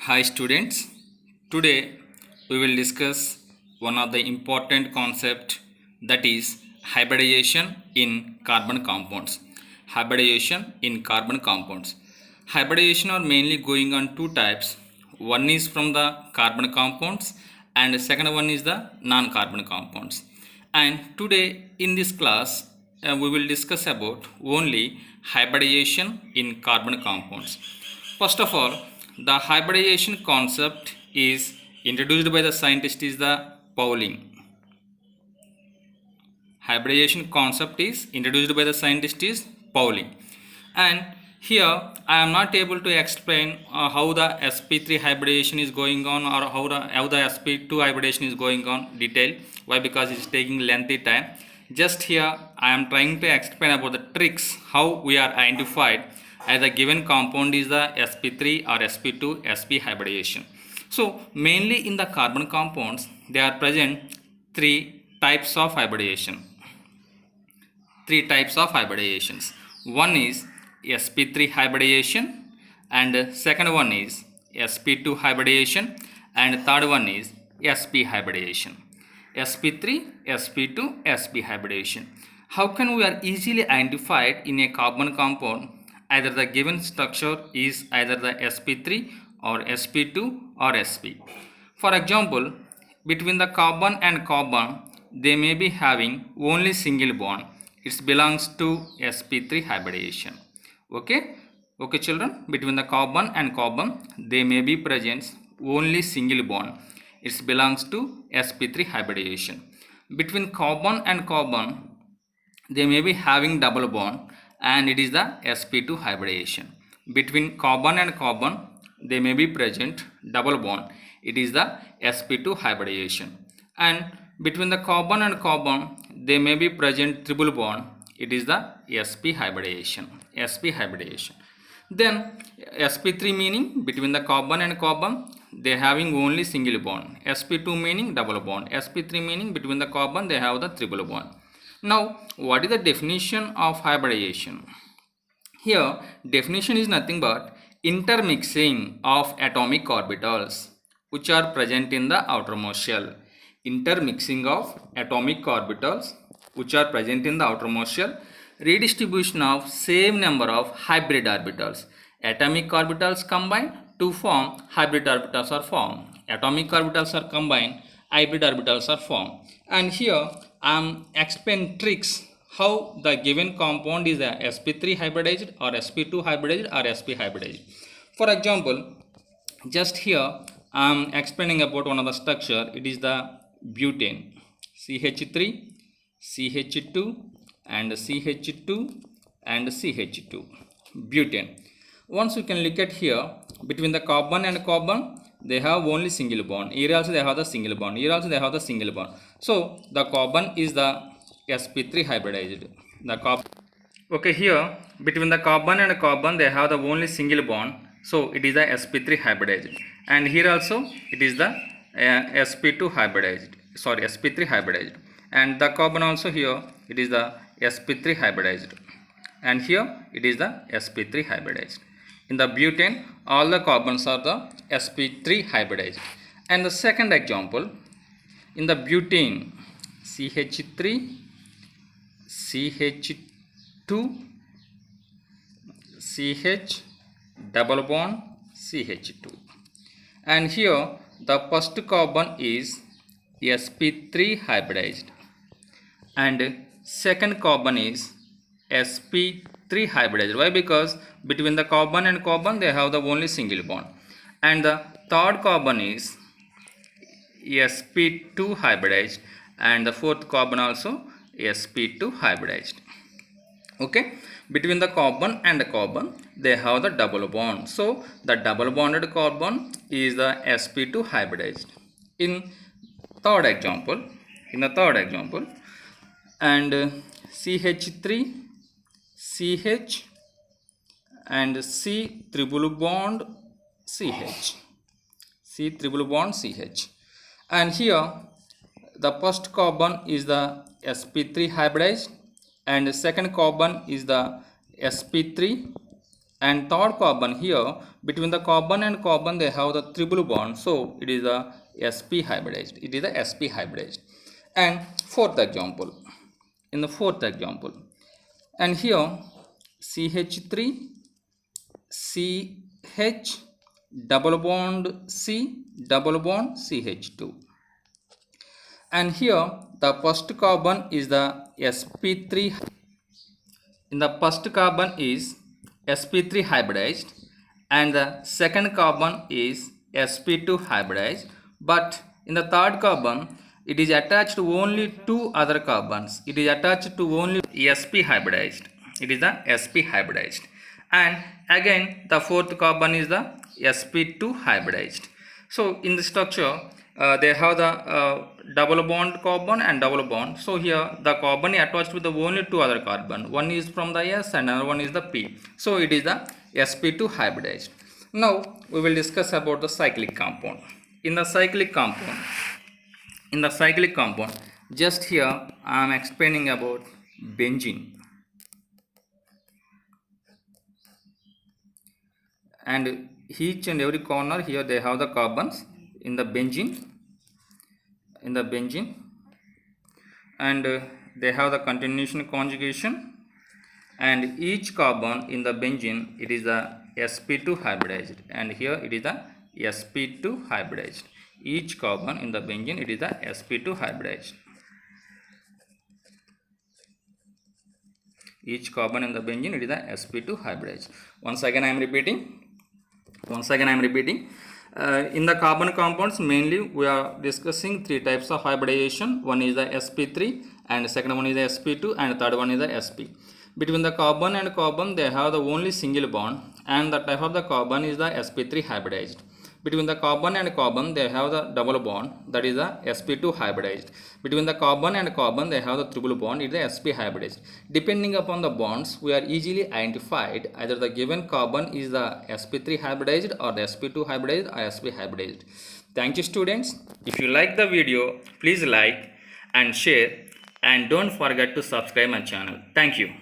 Hi students, today we will discuss one of the important concept, that is hybridization in carbon compounds. Hybridization in carbon compounds. Hybridization are mainly going on two types. One is from the carbon compounds and the second one is the non-carbon compounds. And today in this class we will discuss about only hybridization in carbon compounds. First of all, the hybridization concept is introduced by the scientist is the Pauling. Hybridization concept is introduced by the scientist is Pauling. And here I am not able to explain how the sp3 hybridization is going on or how the sp2 hybridization is going on detail. Why? Because it is taking lengthy time. Just here I am trying to explain about the tricks how we are identified as a given compound is the sp3 or sp2 sp hybridization. So mainly in the carbon compounds there are present three types of hybridization. Three types of hybridizations. One is sp3 hybridization, and second one is sp2 hybridization, and third one is sp hybridization. sp3, sp2, sp hybridization. How can we are easily identified in a carbon compound either the given structure is either the sp3 or sp2 or sp? For example, between the carbon and carbon they may be having only single bond. It belongs to sp3 hybridization. Okay children, between the carbon and carbon they may be present only single bond. It belongs to sp3 hybridization. Between carbon and carbon they may be having double bond, and it is the sp2 hybridization. Between carbon and carbon they may be present double bond. It is the sp2 hybridization. And between the carbon and carbon they may be present triple bond. It is the sp hybridization. sp hybridization. Then sp3 meaning between the carbon and carbon they having only single bond. sp2 meaning double bond. sp3 meaning between the carbon they have the triple bond. Now what is the definition of hybridization? Here definition is nothing but intermixing of atomic orbitals which are present in the outermost shell. Intermixing of atomic orbitals which are present in the outermost shell. Redistribution of same number of hybrid orbitals. Atomic orbitals combine to form hybrid orbitals are formed. Atomic orbitals are combined, hybrid orbitals are formed. And here I am explaining tricks how the given compound is a sp3 hybridized or sp2 hybridized or sp hybridized. For example, just here I am explaining about one of the structure. It is the butane. CH3, CH2 and CH2 and CH2. Butane. Once you can look at here, between the carbon and carbon they have only single bond. Here also they have the single bond. Here also they have the single bond. So the carbon is the sp3 hybridized. The carbon. Okay, here between the carbon and carbon they have the only single bond. So it is the sp3 hybridized. And here also it is the sp2 hybridized. Sorry, sp3 hybridized. And the carbon also here it is the sp3 hybridized. And here it is the sp3 hybridized. In the butane all the carbons are the sp3 hybridized. And the second example, in the butane CH3, CH2, CH double bond CH2. And here the first carbon is sp3 hybridized and second carbon is sp3 hybridized. Why? Because between the carbon and carbon they have the only single bond. And the third carbon is sp2 hybridized and the fourth carbon also sp2 hybridized. Okay, between the carbon and the carbon they have the double bond. So the double bonded carbon is the sp2 hybridized. In the third example, and CH3, CH and C triple bond CH, C triple bond CH. And here the first carbon is the sp3 hybridized and the second carbon is the sp3 And third carbon here, between the carbon and carbon they have the triple bond, so it is a sp hybridized. It is a sp hybridized. And fourth example, in the fourth example, and here CH3 CH double bond C double bond CH2, and here the first carbon is the sp3. In the first carbon is sp3 hybridized and the second carbon is sp2 hybridized, but in the third carbon it is attached to only two other carbons. It is attached to only sp hybridized. It is the sp hybridized. And again the fourth carbon is the sp2 hybridized. So in the structure they have the double bond carbon and double bond. So here the carbon is attached with the only two other carbon. One is from the S and another one is the P. So it is the sp2 hybridized. Now we will discuss about the cyclic compound. In the cyclic compound, just here I am explaining about benzene. And each and every corner here they have the carbons in the benzene, and they have the continuation conjugation, and each carbon in the benzene it is a sp2 hybridized, and here it is a sp2 hybridized. Each carbon in the benzene it is a sp2 hybridized. Each carbon in the benzene it is a sp2 hybridized. Once again I am repeating. In the carbon compounds mainly we are discussing three types of hybridization. One is the sp3, and second one is the sp2, and third one is the sp. Between the carbon and carbon they have the only single bond, and the type of the carbon is the sp3 hybridized. Between the carbon and carbon they have the double bond, that is the sp2 hybridized. Between the carbon and carbon they have the triple bond, it is the sp hybridized. Depending upon the bonds we are easily identified either the given carbon is the sp3 hybridized or the sp2 hybridized or sp hybridized. Thank you students. If you like the video please like and share, and don't forget to subscribe my channel. Thank you.